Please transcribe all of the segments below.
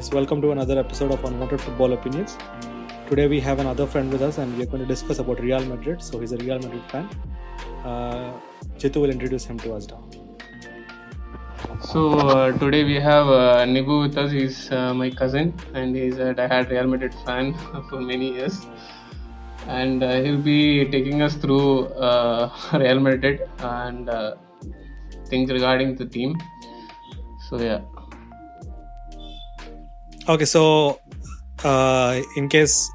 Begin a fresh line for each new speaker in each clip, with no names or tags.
Yes, welcome to another episode of Unwanted Football Opinions. Today we have another friend with us and we are going to discuss about Real Madrid. So he's a Real Madrid fan. Jitu will introduce him to us now.
So today we have Nibu with us. He's my cousin and he's a diehard Real Madrid fan for many years. And he'll be taking us through Real Madrid and things regarding the team. So yeah.
Okay, so in case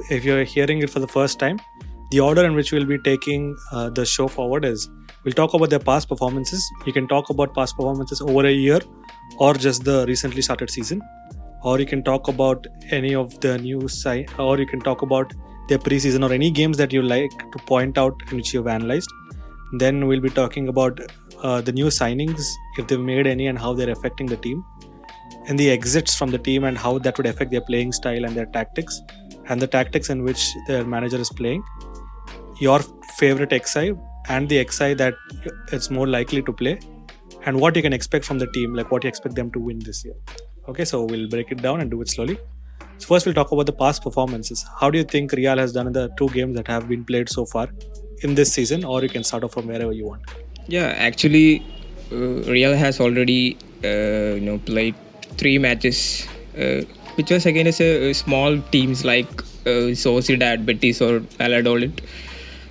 if you're hearing it for the first time, the order in which we'll be taking the show forward is we'll talk about their past performances. You can talk about past performances over a year or just the recently started season, or you can talk about any of the new or you can talk about their preseason or any games that you like to point out in which you've analyzed. Then we'll be talking about the new signings, if they've made any and how they're affecting the team, and the exits from the team and how that would affect their playing style and their tactics, and the tactics in which their manager is playing, your favorite XI and the XI that it's more likely to play, and what you can expect from the team, like what you expect them to win this year. Okay, so we'll break it down and do it slowly. So first we'll talk about the past performances. How do you think Real has done in the two games that have been played so far in this season, or you can start off from wherever you want?
Yeah, actually, Real has already played 3 matches, which was against small teams like Sociedad, Betis, or Valladolid.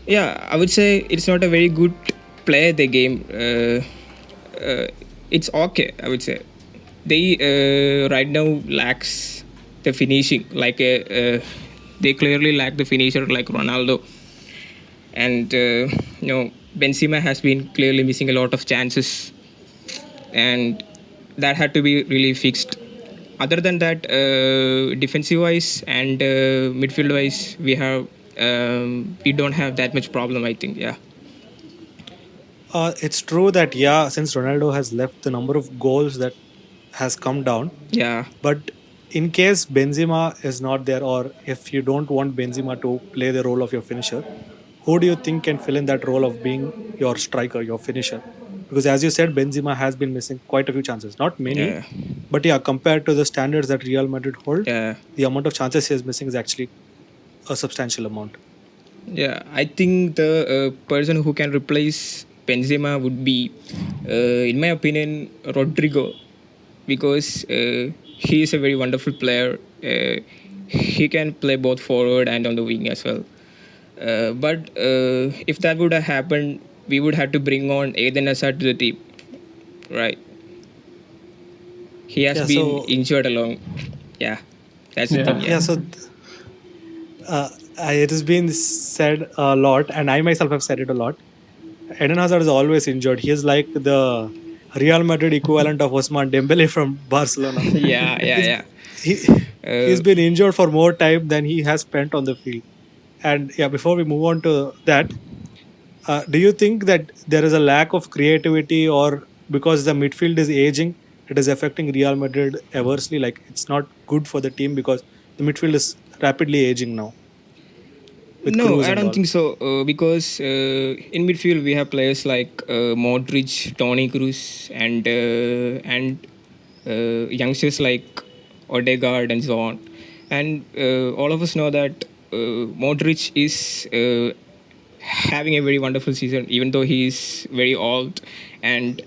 Yeah, I would say it's not a very good play the game. It's okay, I would say. They right now lacks the finishing. They clearly lack the finisher like Ronaldo, and Benzema has been clearly missing a lot of chances, and that had to be really fixed. Other than that, defensive wise and midfield wise, we don't have that much problem, I think. Yeah.
It's true that since Ronaldo has left, the number of goals that has come down.
Yeah.
But in case Benzema is not there, or if you don't want Benzema to play the role of your finisher, who do you think can fill in that role of being your striker, your finisher? Because as you said, Benzema has been missing quite a few chances. Not many, but compared to the standards that Real Madrid hold, the amount of chances he is missing is actually a substantial amount.
Yeah, I think the person who can replace Benzema would be, in my opinion, Rodrigo, because he is a very wonderful player. He can play both forward and on the wing as well. But if that would have happened, we would have to bring on Eden Hazard to the team, right? He has been injured along. Yeah, that's the thing.
Yeah, so it has been said a lot, and I myself have said it a lot. Eden Hazard is always injured. He is like the Real Madrid equivalent of Ousmane Dembele from Barcelona.
Yeah.
He's been injured for more time than he has spent on the field. And before we move on to that, do you think that there is a lack of creativity, or because the midfield is aging, it is affecting Real Madrid adversely? Like, it's not good for the team because the midfield is rapidly aging now.
No, I don't think so. Because in midfield we have players like Modric, Toni Kroos, and youngsters like Odegaard and so on. And all of us know that Modric is having a very wonderful season, even though he is very old. And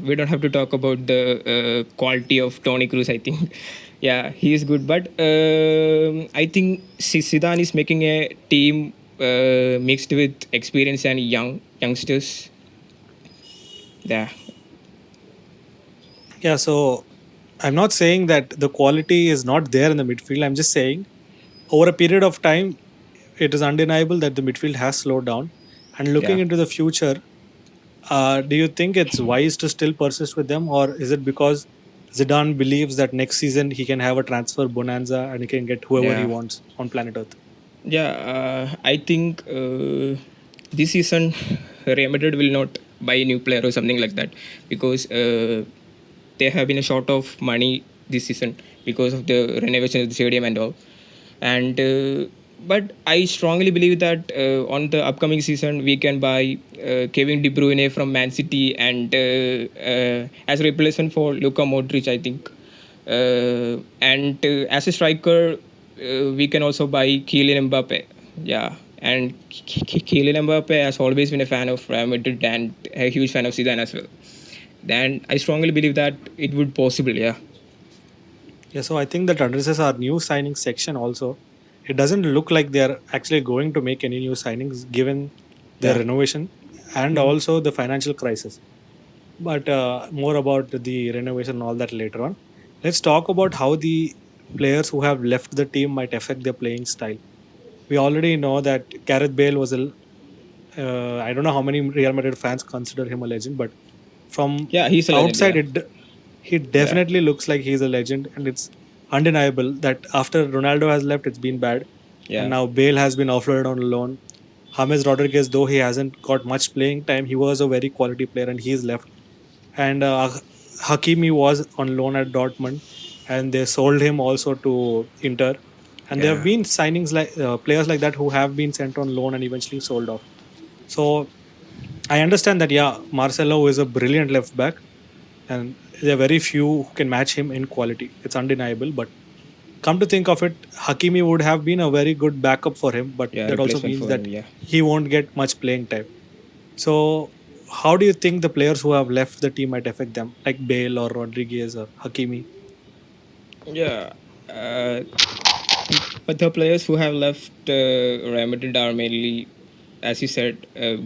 we don't have to talk about the quality of Toni Kroos, I think. Yeah, he is good. But I think Zidane is making a team mixed with experience and youngsters. Yeah.
Yeah, so I'm not saying that the quality is not there in the midfield. I'm just saying over a period of time, it is undeniable that the midfield has slowed down. And looking into the future, do you think it's wise to still persist with them, or is it because Zidane believes that next season he can have a transfer bonanza and he can get whoever he wants on planet Earth?
Yeah, I think this season Real Madrid will not buy a new player or something like that, because they have been short of money this season because of the renovation of the stadium and all. And but I strongly believe that on the upcoming season we can buy Kevin De Bruyne from Man City and as a replacement for Luka Modric, I think. And as a striker, we can also buy Kylian Mbappe. Yeah, and Kylian Mbappe has always been a fan of Real Madrid and a huge fan of Zidane as well. And I strongly believe that it would possible. Yeah.
Yeah, so I think that addresses our new signing section also. It doesn't look like they're actually going to make any new signings given their
Yeah.
renovation and also the financial crisis. But more about the renovation and all that later on. Let's talk about how the players who have left the team might affect their playing style. We already know that Gareth Bale was a. I don't know how many Real Madrid fans consider him a legend, but from
Yeah, he's a legend.
outside,
Yeah.
he
Yeah.
definitely looks like he's a legend, and it's undeniable that after Ronaldo has left, it's been bad, and
Yeah.
now Bale has been offloaded on loan. James Rodriguez, though he hasn't got much playing time, he was a very quality player, and he's left. And Hakimi was on loan at Dortmund, and they sold him also to Inter. And there have
Yeah.
been signings like players like that who have been sent on loan and eventually sold off. So I understand that, yeah, Marcelo is a brilliant left back, and there are very few who can match him in quality. It's undeniable. But come to think of it, Hakimi would have been a very good backup for him, but
Yeah.
that also
Replacement
means
for him.
that
Yeah.
he won't get much playing time. So, how do you think the players who have left the team might affect them, like Bale or Rodriguez or Hakimi?
Yeah. But the players who have left Real Madrid are mainly, as you said,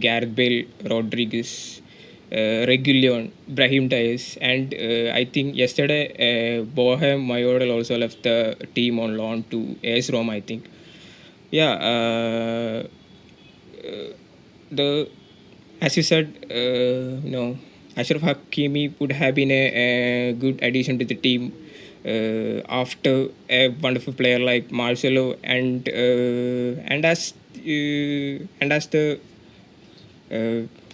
Gareth Bale, Rodriguez, Reguilon, Brahim Diaz, and I think yesterday Bohem Mayoral also left the team on loan to AS Roma, I think. Yeah, the as you said, Ashraf Hakimi would have been a good addition to the team after a wonderful player like Marcelo, and as the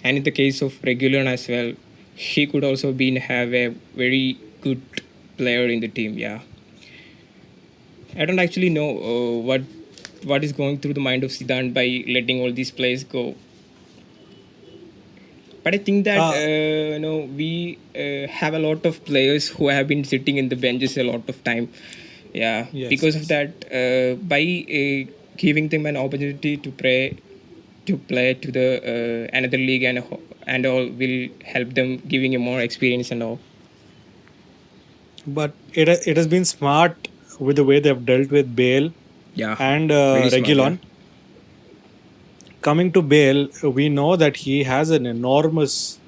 and in the case of Regulon as well, he could also have a very good player in the team. Yeah, I don't actually know what is going through the mind of Zidane by letting all these players go. But I think that
Uh,
we have a lot of players who have been sitting in the benches a lot of time. Yeah,
yes,
because of
yes.
that, by giving them an opportunity to play to the another league and all will help them giving you more experience and all.
But it has been smart with the way they've dealt with Bale
Yeah,
and
very smart. Yeah,
Reguilon. Coming to Bale, we know that he has an enormous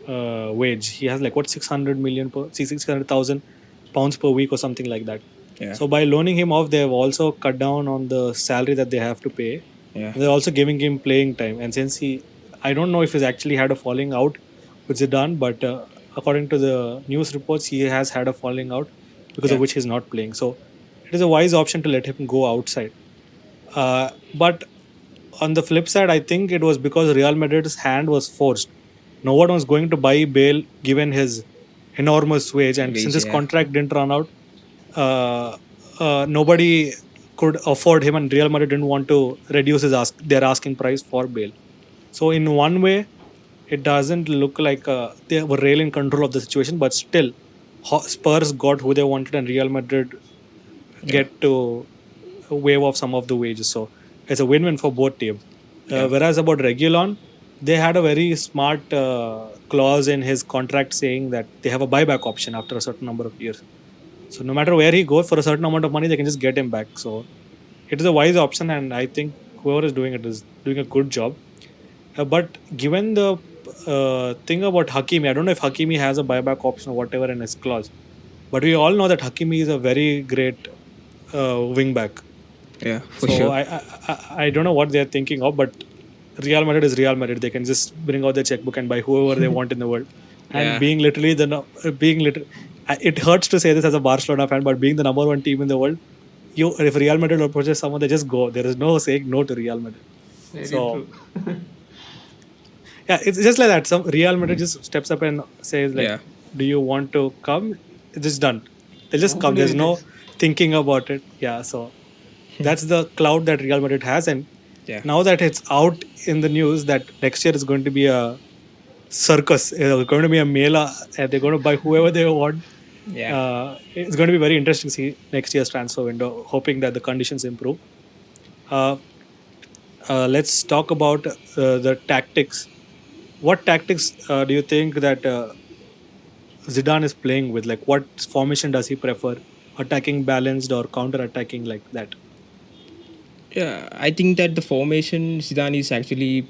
wage. He has like what 600,000 pounds per week or something like that.
yeah,
So by loaning him off, they have also cut down on the salary that they have to pay.
yeah,
And they're also giving him playing time. And since I don't know if he's actually had a falling out with Zidane, but according to the news reports, he has had a falling out because of
yeah,
which he's not playing. So it is a wise option to let him go outside. But on the flip side, I think it was because Real Madrid's hand was forced. No one was going to buy Bale given his enormous wage, and since
wage.
his
Yeah,
contract didn't run out, nobody could afford him, and Real Madrid didn't want to reduce their asking price for Bale. So in one way, it doesn't look like they were really in control of the situation, but still, Spurs got who they wanted, and Real Madrid
yeah,
get to waive off some of the wages. So it's a win-win for both teams.
yeah,
Whereas about Regulon, they had a very smart clause in his contract saying that they have a buyback option after a certain number of years. So no matter where he goes for a certain amount of money, they can just get him back. So it is a wise option, and I think whoever is doing it is doing a good job. But given the thing about Hakimi, I don't know if Hakimi has a buyback option or whatever in his clause. But we all know that Hakimi is a very great wing back.
yeah, for
So
sure.
I don't know what they're thinking of, but Real Madrid is Real Madrid. They can just bring out their checkbook and buy whoever they want in the world. And
Yeah,
being literally it hurts to say this as a Barcelona fan, but being the number one team in the world, if Real Madrid approaches someone, they just go. There is no saying no to Real Madrid.
Very
So
true.
yeah, it's just like that. Some Real Madrid just steps up and says like,
yeah,
"Do you want to come?" It's just done. They just come.
Hopefully
There's
it
no
is.
thinking about it. Yeah, so that's the cloud that Real Madrid has, and
yeah,
now that it's out in the news that next year is going to be a circus, going to be a mela, and they're going to buy whoever they want.
Yeah.
It's going to be very interesting to see next year's transfer window, hoping that the conditions improve. Uh, let's talk about the tactics. What tactics do you think that Zidane is playing with? Like, what formation does he prefer? Attacking balanced or counter attacking like that?
Yeah, I think that the formation Zidane is actually,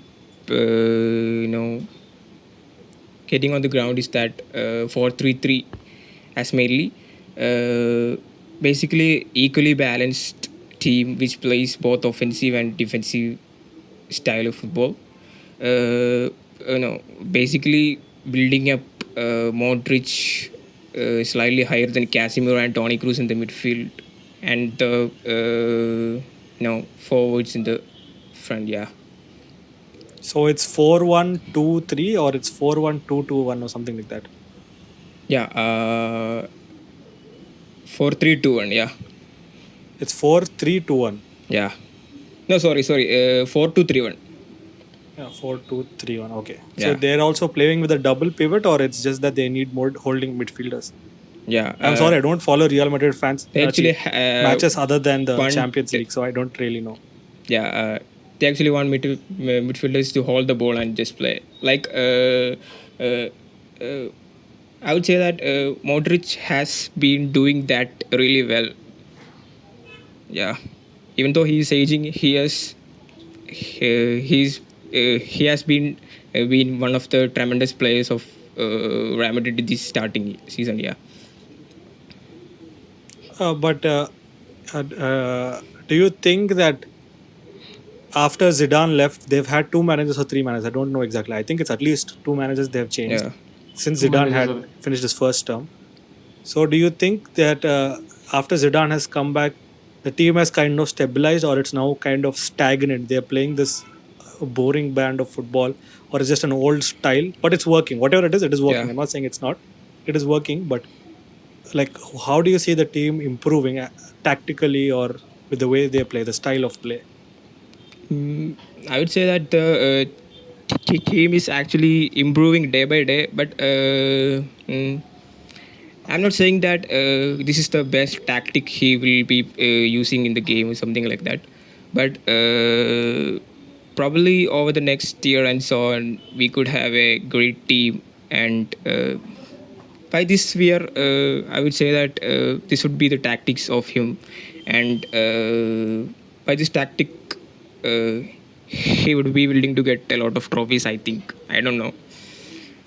getting on the ground is that 4-3-3 as mainly basically equally balanced team which plays both offensive and defensive style of football. Basically building up Modric slightly higher than Casemiro and Toni Kroos in the midfield, and the forwards in the front. Yeah,
So it's 4-1-2-3 or it's 4-1-2-2-1 or something like that.
yeah. 4-3-2-1. Yeah,
It's 4-3-2-1.
yeah. No, sorry. 4-2-3-1.
Yeah, 4-2-3-1. Okay. So
Yeah.
they're also playing with a double pivot, or it's just that they need more holding midfielders.
Yeah.
I'm sorry, I don't follow Real Madrid fans
They actually
matches other than the
want-
Champions League, so I don't really know.
Yeah, they actually want midfielders to hold the ball and just play. Like, I would say that Modric has been doing that really well. Yeah, even though he is aging, he has been one of the tremendous players of Real Madrid this starting season. Yeah.
But do you think that after Zidane left, they've had two managers or three managers? I don't know exactly. I think it's at least two managers they have changed
Yeah.
since
Two
Zidane
managers
had finished his first term. So do you think that after Zidane has come back, the team has kind of stabilized, or it's now kind of stagnant? They're playing this boring band of football, or it's just an old style, but it's working. Whatever it is working.
Yeah.
I'm not saying it's not. It is working, but like, how do you see the team improving tactically or with the way they play, the style of play?
I would say that the team is actually improving day by day, but I'm not saying that this is the best tactic he will be using in the game or something like that. But probably over the next year and so on, we could have a great team. And by this year, I would say that this would be the tactics of him. And by this tactic, he would be willing to get a lot of trophies, I think. I don't know.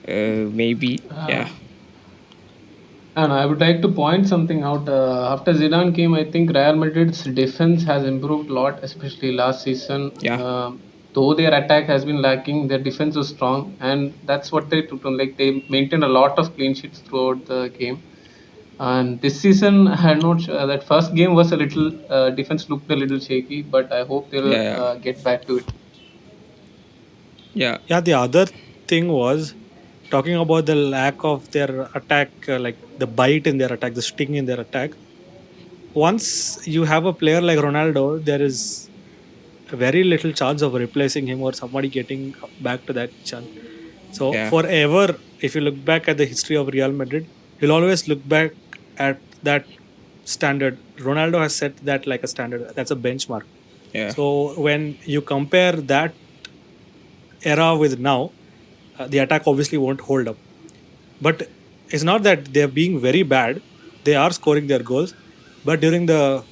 Maybe. Yeah.
And I would like to point something out. After Zidane came, I think Real Madrid's defense has improved a lot, especially last season.
Yeah.
Though their attack has been lacking, their defense was strong, and that's what they took on. Like, they maintained a lot of clean sheets throughout the game. And this season, I had not that first game was a little defense looked a little shaky, but I hope they'll
Yeah.
get back to it.
Yeah.
Yeah, the other thing was talking about the lack of their attack, like the bite in their attack, the sting in their attack. Once you have a player like Ronaldo, there is very little chance of replacing him or somebody getting back to that chance. So
Yeah.
forever, if you look back at the history of Real Madrid, you'll always look back at that standard. Ronaldo has set that like a standard. That's a benchmark.
Yeah.
So when you compare that era with now, the attack obviously won't hold up. But it's not that they're being very bad. They are scoring their goals. But during the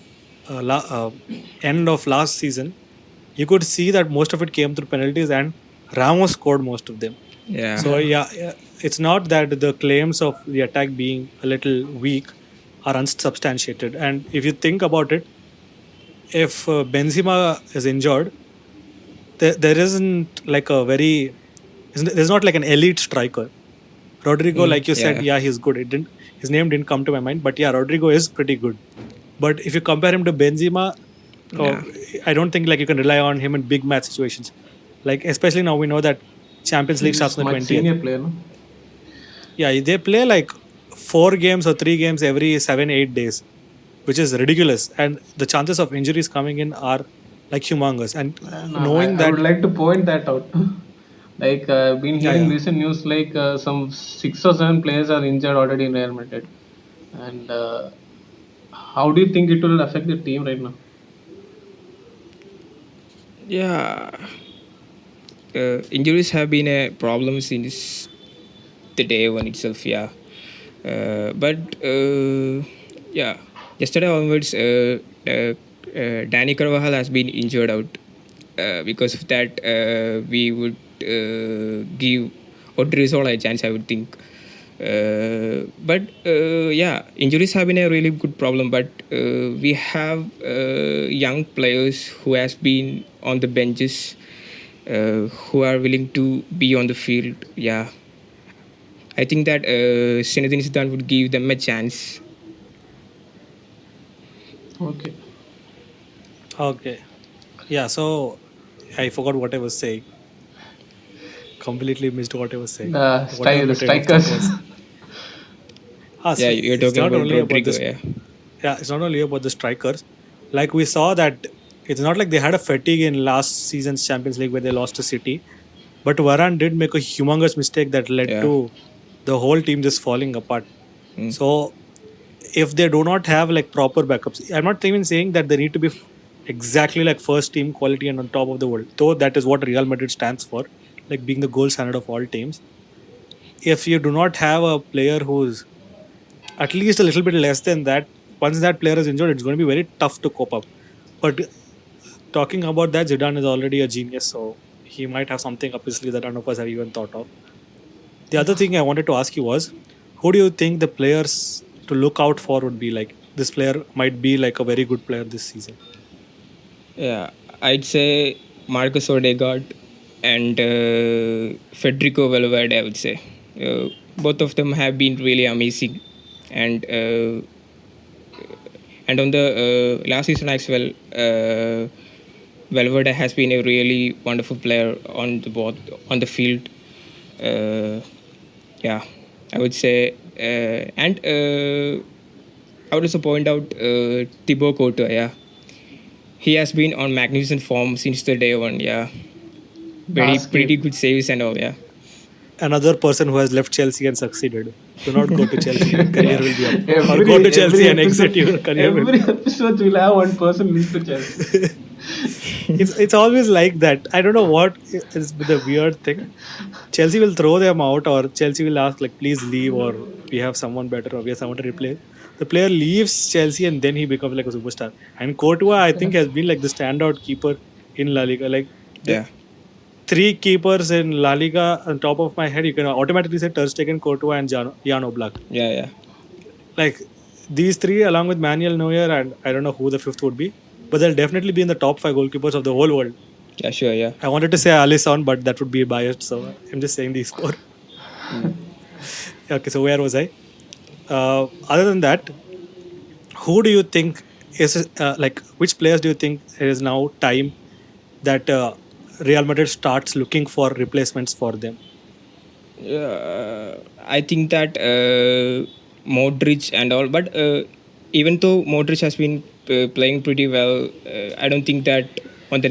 end of last season, you could see that most of it came through penalties, and Ramos scored most of them.
Yeah.
So yeah, it's not that the claims of the attack being a little weak are unsubstantiated. And if you think about it, if Benzema is injured, there isn't like a very, there's not like an elite striker. Rodrigo, like you said,
yeah.
yeah, he's good. His name didn't come to my mind, but yeah, Rodrigo is pretty good. But if you compare him to Benzema, I don't think like you can rely on him in big match situations. Like especially now we know that Champions League starts on the
Much
20th.
senior player, no?
Yeah, they play like 4 games or 3 games every 7-8 days, which is ridiculous. And the chances of injuries coming in are like humongous. And knowing
I
that,
would like to point that out. Like, I've been hearing
yeah.
recent news like some 6 or 7 players are injured already in Real Madrid. And how do you think it will affect the team right now?
Yeah, injuries have been a problem since the day one itself. Yeah, but yeah, yesterday onwards, Danny Carvajal has been injured out. Because of that, we would give Odrizola a chance, I would think. But yeah, injuries have been a really good problem. But we have young players who has been on the benches, who are willing to be on the field. Yeah, I think that Zinedine Zidane would give them a chance.
Okay.
Okay. Yeah. So I forgot what I was saying. Completely missed what I was saying. Whatever
The
my train of thought
strikers.
was.
Yeah,
See,
you're
it's
talking
not
about
only about
Rodrigo.
this.
Yeah,
Yeah, it's not only about the strikers. Like we saw that it's not like they had a fatigue in last season's Champions League where they lost to City, but Varane did make a humongous mistake that led
yeah.
to the whole team just falling apart.
Mm.
So if they do not have like proper backups, I'm not even saying that they need to be exactly like first team quality and on top of the world, though that is what Real Madrid stands for, like being the gold standard of all teams. If you do not have a player who's at least a little bit less than that, once that player is injured, it's going to be very tough to cope up. But talking about that, Zidane is already a genius, so he might have something up his sleeve that none of us have even thought of. The other thing I wanted to ask you was, who do you think the players to look out for would be like? This player might be like a very good player this season.
Yeah, I'd say Marcus Odegaard and Federico Valverde. I would say both of them have been really amazing, and on the last season as well, Valverde has been a really wonderful player on the board on the field. Uh, yeah, I would say, and I would also point out Thibaut Courtois. Yeah, he has been on magnificent form since the day one. Yeah, very
Escape.
pretty good saves and all. Yeah,
Another person who has left Chelsea and succeeded. Do not go to Chelsea, your career will be up. Or go to
Every
Chelsea and exit,
episode,
your career will.
every episode will have one person leave to Chelsea.
It's always like that. I don't know what is the weird thing. Chelsea will throw them out, or Chelsea will ask like, "Please leave," or "We have someone better," or "We have someone to replace." The player leaves Chelsea and then he becomes like a superstar. And Courtois, I think, has been like the standout keeper in La Liga. Like the
yeah,
three keepers in La Liga on top of my head, you can automatically say Ter Stegen, Courtois, and Jan Oblak.
yeah, yeah,
Like these three, along with Manuel Neuer, and I don't know who the fifth would be, but they'll definitely be in the top five goalkeepers of the whole world.
yeah. Sure, yeah.
I wanted to say Alisson, but that would be biased, so I'm just saying these four. Okay, so where was I? Other than that, who do you think is like which players do you think it is now time that Real Madrid starts looking for replacements for them?
I think that Modric and all, but even though Modric has been playing pretty well, I don't think that on the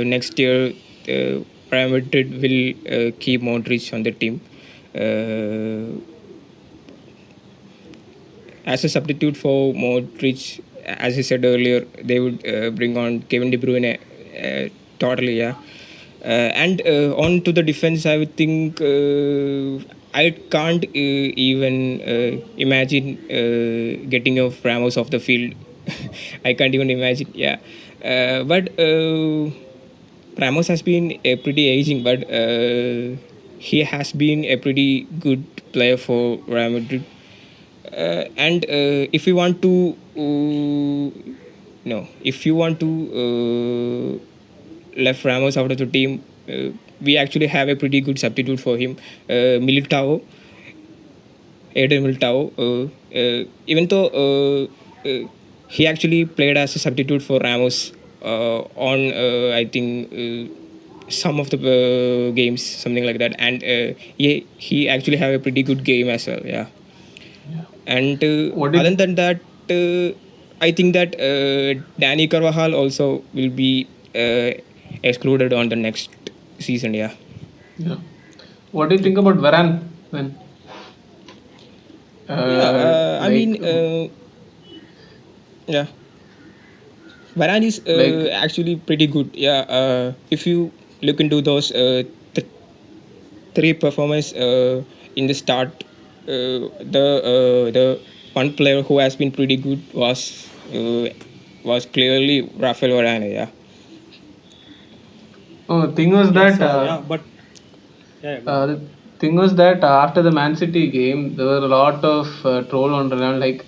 next year Real Madrid will keep Modric on the team. Uh, as a substitute for Modric, as I said earlier, they would bring on Kevin De Bruyne totally, yeah. And on to the defense, I would think I can't even imagine getting off Ramos off the field. I can't even imagine, yeah. But Ramos has been a pretty aging, but he has been a pretty good player for Real Madrid. And if you want to no if you want to left Ramos out of the team, we actually have a pretty good substitute for him, Militao, Eden Militao. Even though he actually played as a substitute for Ramos on I think some of the games, something like that, and he actually have a pretty good game as well. Yeah. And
What did
other than that, I think that Danny Carvajal also will be excluded on the next season. Yeah.
yeah. What do you think about Varane then?
Yeah, I
Like,
mean, yeah, Varane is
like
actually pretty good. Yeah, if you look into those three performance in the start, the one player who has been pretty good was clearly Rafael Varane. Yeah,
oh, thing was
Yeah.
that
So yeah, but yeah, go ahead.
the thing was that after the Man City game, there were a lot of troll on Ronaldo. Like,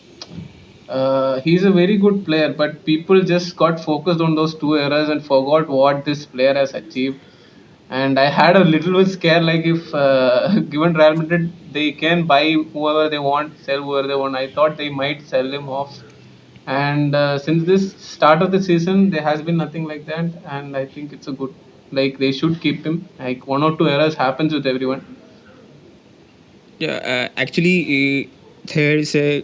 he's a very good player, but people just got focused on those two errors and forgot what this player has achieved. And I had a little bit scare, like if given Real Madrid, they can buy whoever they want, sell whoever they want. I thought they might sell him off. And since this start of the season, there has been nothing like that, and I think it's a good. Like they should keep him. Like one or two errors happens with everyone.
yeah. Actually, there is a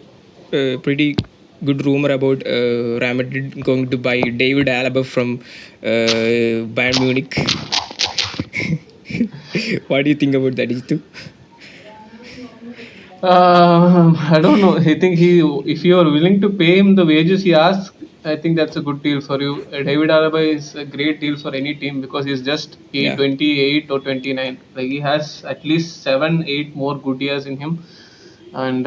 pretty good rumor about Real Madrid going to buy David Alaba from Bayern Munich. What do you think about that, Jitu?
I don't know. I think if you are willing to pay him the wages he asks, I think that's a good deal for you. David Alaba is a great deal for any team because he's just
Yeah.
28 or 29. Like he has at least 7, 8 more good years in him, and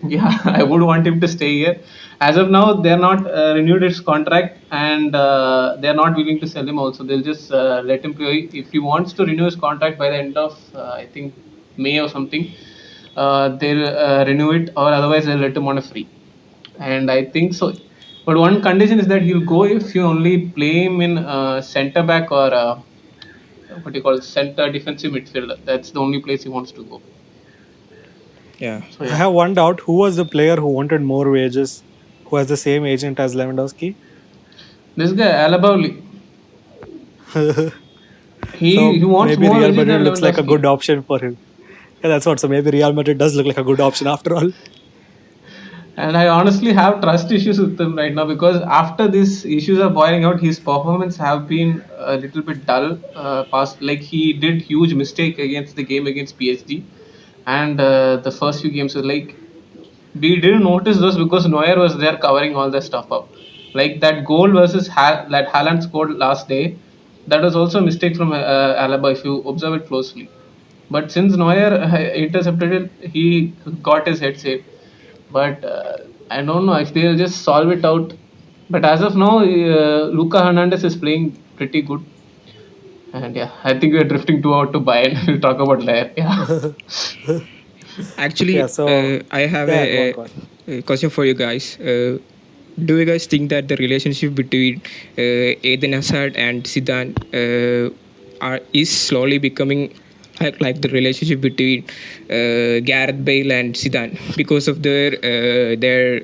yeah, I would want him to stay here. As of now, they're not renewed his contract, and they're not willing to sell him. Also, they'll just let him play. If he wants to renew his contract by the end of I think May or something, they'll renew it, or otherwise they'll let him on a free. And I think so. But one condition is that he'll go if you only play him in center back or what do you call center defensive midfielder. That's the only place he wants to go.
Yeah.
So
I
yeah,
have one doubt. Who was the player who wanted more wages, who has the same agent as Lewandowski?
this guy Alabauli, he
So
wants
maybe
more
Real
wages
Madrid
than
looks like a
Lewandowski.
good option for him. Yeah, that's what. So maybe Real Madrid does look like a good option after all.
And I honestly have trust issues with him right now because after these issues are boiling out, his performance have been a little bit dull. Past like he did huge mistake against the game against PSG, and the first few games were like we didn't notice those because Neuer was there covering all the stuff up. Like that goal versus that Haaland scored last day, that was also a mistake from Alaba if you observe it closely. But since Neuer intercepted it, he got his head saved. But I don't know if they'll just solve it out. But as of now, Luca Hernandez is playing pretty good. And yeah, I think we're drifting too out to Bayern. We'll talk about later. Yeah.
Actually,
Yeah. So
I have
yeah, go on, go on.
a question for you guys. Do you guys think that the relationship between Eden Hazard and Zidane is slowly becoming like the relationship between Gareth Bale and Zidane because of their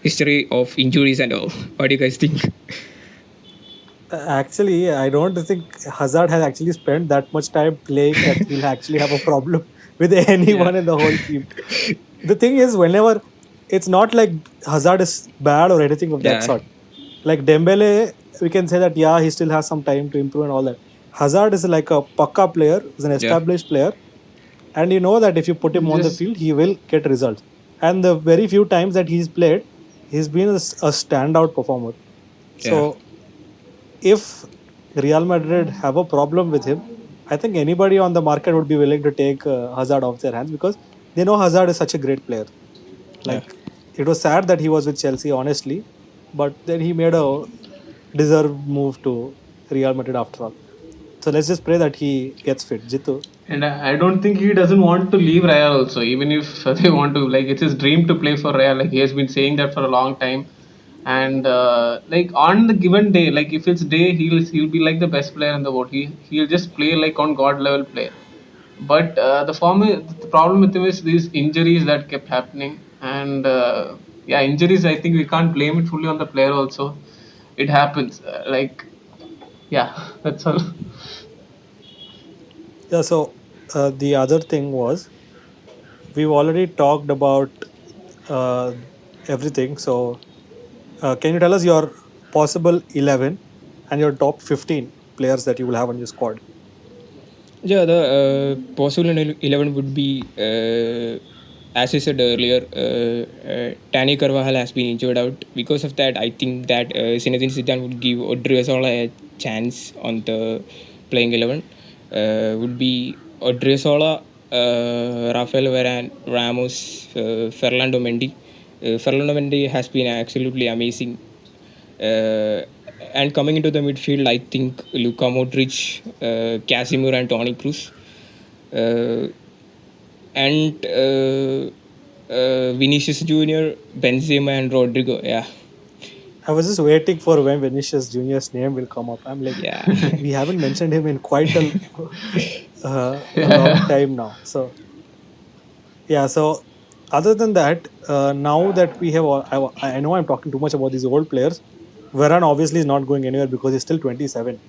history of injuries and all? What do you guys think?
Actually, I don't think Hazard has actually spent that much time playing that he'll actually have a problem with anyone
Yeah.
in the whole team. The thing is, whenever it's not like Hazard is bad or anything of that
Yeah,
sort. Like Dembele, we can say that yeah, he still has some time to improve and all that. Hazard is like a pakka player, is an
yeah,
established player, and you know that if you put him on the
Just
field, he will get results. And the very few times that he's played, he's been a standout performer.
yeah,
So if Real Madrid have a problem with him, I think anybody on the market would be willing to take Hazard off their hands because they know Hazard is such a great player.
yeah.
Like it was sad that he was with Chelsea, honestly, but then he made a deserved move to Real Madrid after all. So let's just pray that he gets fit. Jitu.
and I don't think he doesn't want to leave Real also, even if they want to. Like it's his dream to play for Real. Like he has been saying that for a long time. And like on the given day, like if it's day, he'll be like the best player in the world. He'll just play like on God level play. But the problem with him is these injuries that kept happening, and yeah, injuries. I think we can't blame it fully on the player. Also, it happens. Like yeah, that's all.
Yeah, so the other thing was we've already talked about uh, everything. So can you tell us your possible 11 and your top 15 players that you will have on your squad?
Yeah, the possible 11 would be as you said earlier, Danny Carvajal has been injured out. Because of that, I think that Zinedine Zidane would give Odriozola a chance on the playing 11. Would be Odriozola, Rafael Varane, Ramos, Fernando Mendy. Fernando Mendy has been absolutely amazing. And coming into the midfield, I think Luka Modric, Casemiro, and Toni Kroos. Uh, and Vinicius Junior, Benzema, and Rodrigo. Yeah,
I was just waiting for when Vinicius Junior's name will come up. I'm like,
yeah,
we haven't mentioned him in quite a long time now. So yeah, so other than that, now that we have, I know I'm talking too much about these old players. Varane obviously is not going anywhere because he's still 27,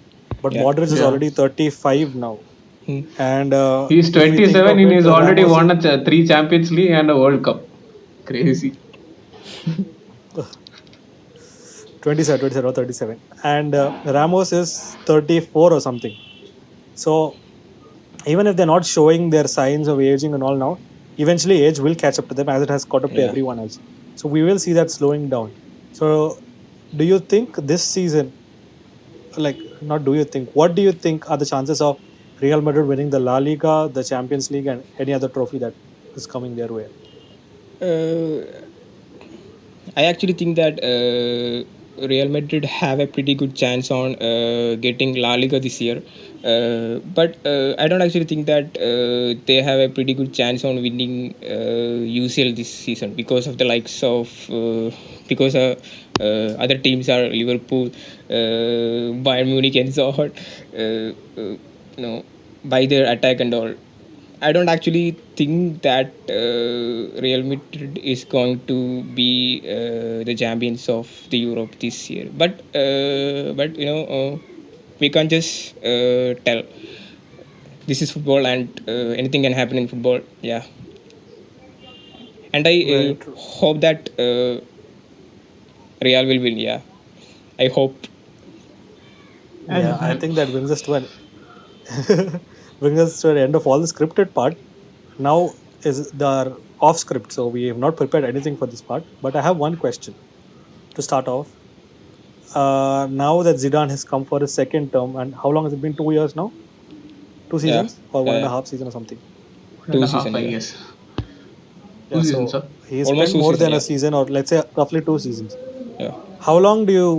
but
yeah.
Modric is
Yeah.
already 35 now.
Hmm.
And
He's
if we think
27
of
and
it,
he's already
Ramos
won 3 Champions League and a World Cup. Crazy.
27 or 37, and Ramos is 34 or something. So even if they're not showing their signs of aging and all now, eventually age will catch up to them as it has caught up to
Yeah.
everyone else. So we will see that slowing down. So do you think this season, like, not do you think, what do you think are the chances of Real Madrid winning the La Liga, the Champions League, and any other trophy that is coming their way?
Uh, I actually think that Real Madrid have a pretty good chance on getting La Liga this year. But I don't actually think that they have a pretty good chance on winning UCL this season because of the likes of because other teams are Liverpool, Bayern Munich, and so on. By their attack and all. I don't actually think that Real Madrid is going to be the champions of the Europe this year. But we can't just tell. This is football, and anything can happen in football. Yeah, and I
Very true.
hope that Real will win. Yeah, I hope.
Yeah, I think that brings us to an brings us to the end of all the scripted part. Now is the off script, so we have not prepared anything for this part. But I have one question to start off. Now that Zidane has come for his second term, and how long has it been? 2 years now? Two
Yeah,
seasons or one and a
yeah,
half season or something?
And a half,
season.
I
Yeah,
guess.
Yeah,
2 seasons,
so
sir.
he
almost
spent
two
more
season.
than a
Yeah,
season, or let's say roughly 2 seasons.
yeah.
How long do you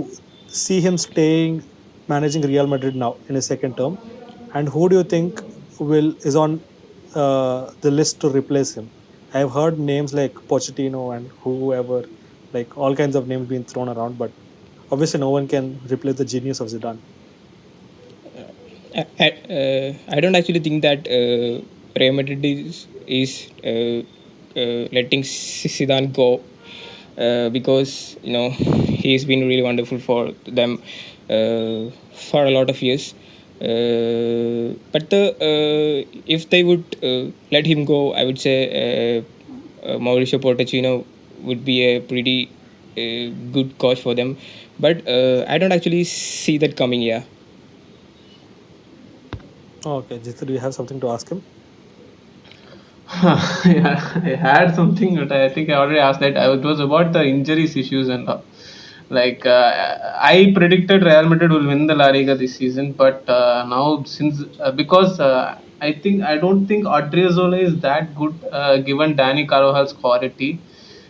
see him staying managing Real Madrid now in his second term? And who do you think will is on the list to replace him? I've heard names like Pochettino and whoever, like all kinds of names being thrown around, but obviously no one can replace the genius of Zidane.
I don't actually think that Real Madrid is letting Zidane go because he's been really wonderful for them for a lot of years. But if they would let him go, I would say Mauricio Pochettino would be a pretty good coach for them. But I don't actually see that coming. Yeah.
Okay, Jithu, do you have something to ask him?
Yeah, I had something, but I think I already asked that. It was about the injuries issues and all. Like I predicted Real Madrid will win the La Liga this season, but now since because I don't think Odriozola is that good given Danny Carvajal's quality,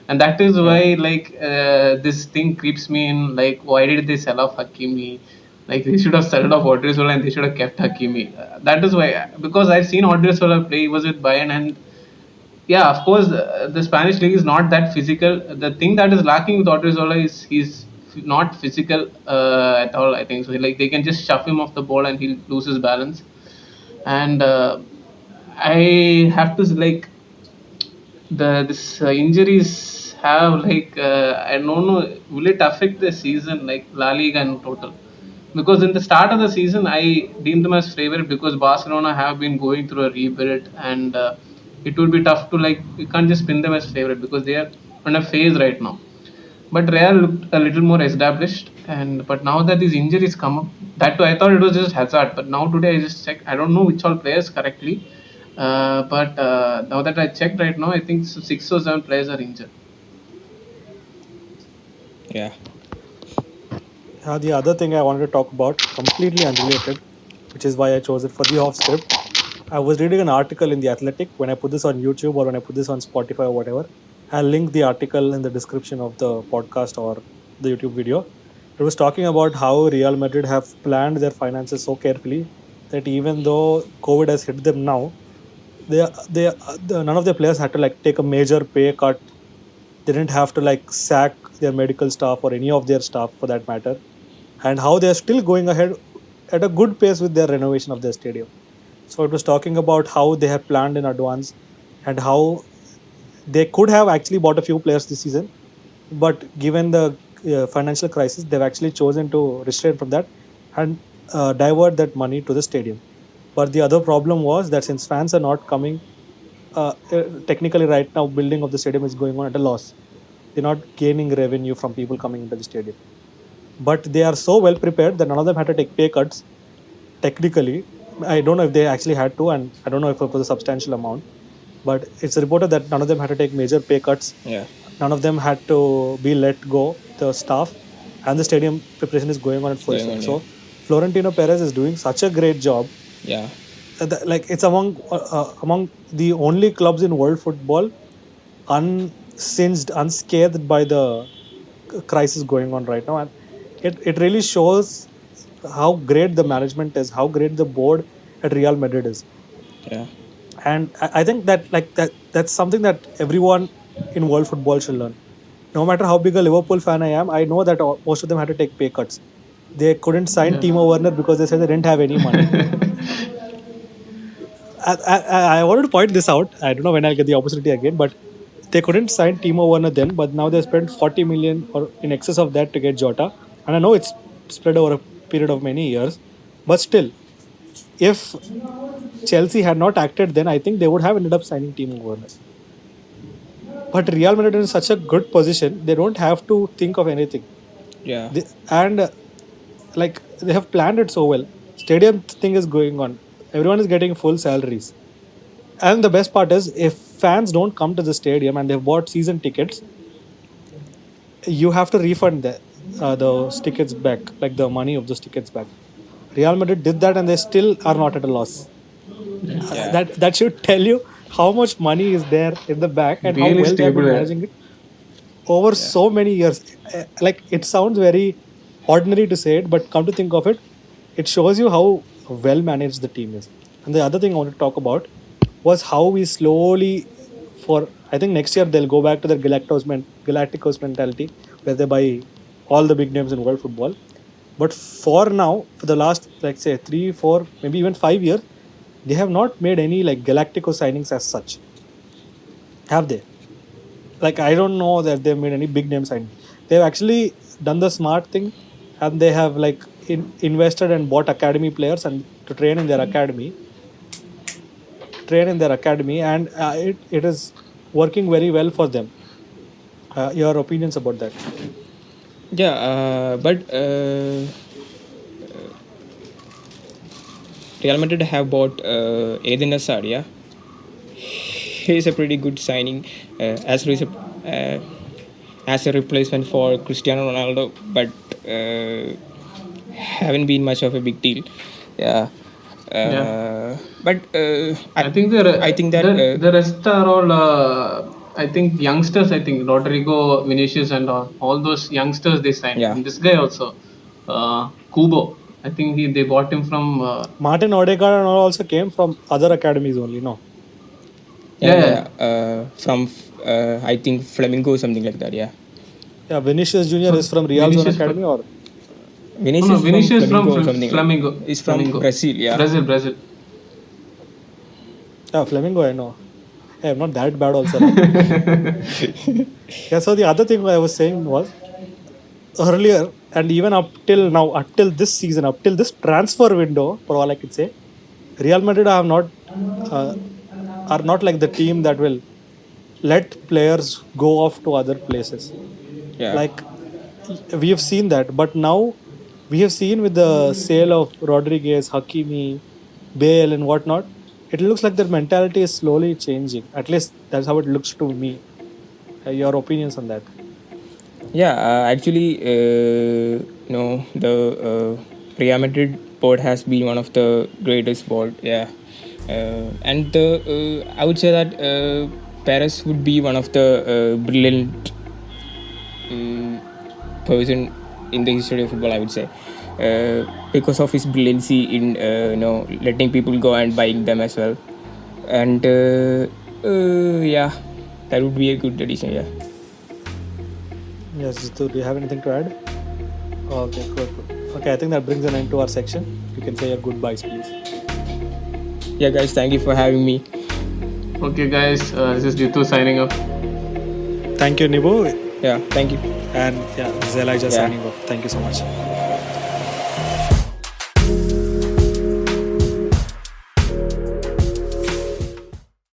and that is
Yeah.
why like this thing creeps me in. Like, why did they sell off Hakimi? Like, they should have sold off Odriozola and they should have kept Hakimi. That is why, because I've seen Odriozola play. He was with Bayern, and yeah, of course, the Spanish league is not that physical. The thing that is lacking with Odriozola is he's not physical at all. I think so. Like, they can just shove him off the ball and he'll lose his balance. And I have to like this injuries have like I don't know, will it affect the season like La Liga in total? Because in the start of the season I deemed them as favorite because Barcelona have been going through a rebuild, and it would be tough to like, you can't just pin them as favorite because they are on a phase right now. But Real looked a little more established, and but now that these injuries come up, that too I thought it was just Hazard, but now today I just checked. I don't know which all players correctly. But now that I checked right now, I think 6 or 7 players are injured.
Yeah.
The other thing I wanted to talk about, completely unrelated, which is why I chose it for the off script. I was reading an article in The Athletic. When I put this on YouTube or when I put this on Spotify or whatever, I'll link the article in the description of the podcast or the YouTube video. It was talking about how Real Madrid have planned their finances so carefully that even though COVID has hit them now, none of their players had to like take a major pay cut. They didn't have to like sack their medical staff or any of their staff for that matter, and how they are still going ahead at a good pace with their renovation of their stadium. So it was talking about how they have planned in advance and how they could have actually bought a few players this season, but given the financial crisis, they've actually chosen to restrain from that and divert that money to the stadium. But the other problem was that since fans are not coming, technically right now building of the stadium is going on at a loss. They're not gaining revenue from people coming into the stadium. But they are so well prepared that none of them had to take pay cuts. Technically, I don't know if they actually had to, and I don't know if it was a substantial amount. But it's reported that none of them had to take major pay cuts.
Yeah.
None of them had to be let go, the staff, and the stadium preparation is going on at full
Going
swing.
on,
So Florentino Perez is doing such a great job.
Yeah.
Like it's among the only clubs in world football unsinged, unscathed by the crisis going on right now, and it really shows how great the management is, how great the board at Real Madrid is.
Yeah.
And I think that that's something that everyone in world football should learn. No matter how big a Liverpool fan I am, I know that most of them had to take pay cuts. They couldn't sign Timo Werner because they said they didn't have any money. I wanted to point this out. I don't know when I'll get the opportunity again, but they couldn't sign Timo Werner then, but now they spent 40 million or in excess of that to get Jota. And I know it's spread over a period of many years, but still, if Chelsea had not acted then, I think they would have ended up signing Timo Werner. But Real Madrid is in such a good position, they don't have to think of anything.
Yeah.
And like they have planned it so well. Stadium thing is going on. Everyone is getting full salaries. And the best part is, if fans don't come to the stadium and they've bought season tickets, you have to refund those tickets back, like the money of those tickets back. Real Madrid did that and they still are not at a loss.
Yeah.
That should tell you how much money is there in the back and how
Really
well they have been
stable,
managing it over so many years. Like it sounds very ordinary to say it, but come to think of it, it shows you how well managed the team is. And the other thing I wanted to talk about was how we slowly, for I think next year they'll go back to their Galacticos mentality, where they buy all the big names in world football. But for now, for the last like say 3, 4, maybe even 5 years, they have not made any like Galactico signings as such. Have they? Like I don't know that they've made any big name signing. They've actually done the smart thing, and they have like invested and bought academy players and to train in their academy, and it is working very well for them. Your opinions about that?
Yeah. But Real Madrid have bought Eden Hazard. Yeah. He is a pretty good signing as a replacement for Cristiano Ronaldo, but haven't been much of a big deal. Yeah. But
I think the
that
rest are all I think youngsters. I think Rodrigo, Vinicius, and all those youngsters they signed.
Yeah.
And this guy also, Kubo. I think they bought him from.
Martin Odegaard and all also came from other academies only, no?
From I think Flamingo or something like that. Yeah.
Yeah, Vinicius Junior is from Real Zone Academy, or
Vinicius
from
or something.
Flamengo.
Is from
Flamengo.
Brazil. Yeah.
Brazil.
yeah, Flamingo. I know. Hey, I'm not that bad also. Yeah. So the other thing I was saying was earlier, and even up till now, up till this season, up till this transfer window, for all I could say, Real Madrid are not like the team that will let players go off to other places.
Yeah.
Like we have seen that, but now we have seen with the sale of Rodriguez, Hakimi, Bale, and whatnot, it looks like their mentality is slowly changing. At least that's how it looks to me. Your opinions on that?
Yeah, actually, the Real Madrid board has been one of the greatest board. Yeah, and I would say that Perez would be one of the brilliant person in the history of football. I would say. Because of his brilliancy in letting people go and buying them as well, and yeah, that would be a good addition. Yeah.
Yes, Jitu, do you have anything to add? Okay, good. Okay, I think that brings an end to our section. You can say your goodbyes, please.
Yeah, guys, thank you for having me.
Okay, guys, this is Jitu signing off.
Thank you, Nibu.
Yeah, thank you.
And yeah, this is Elijah
Yeah.
signing off. Thank you so much.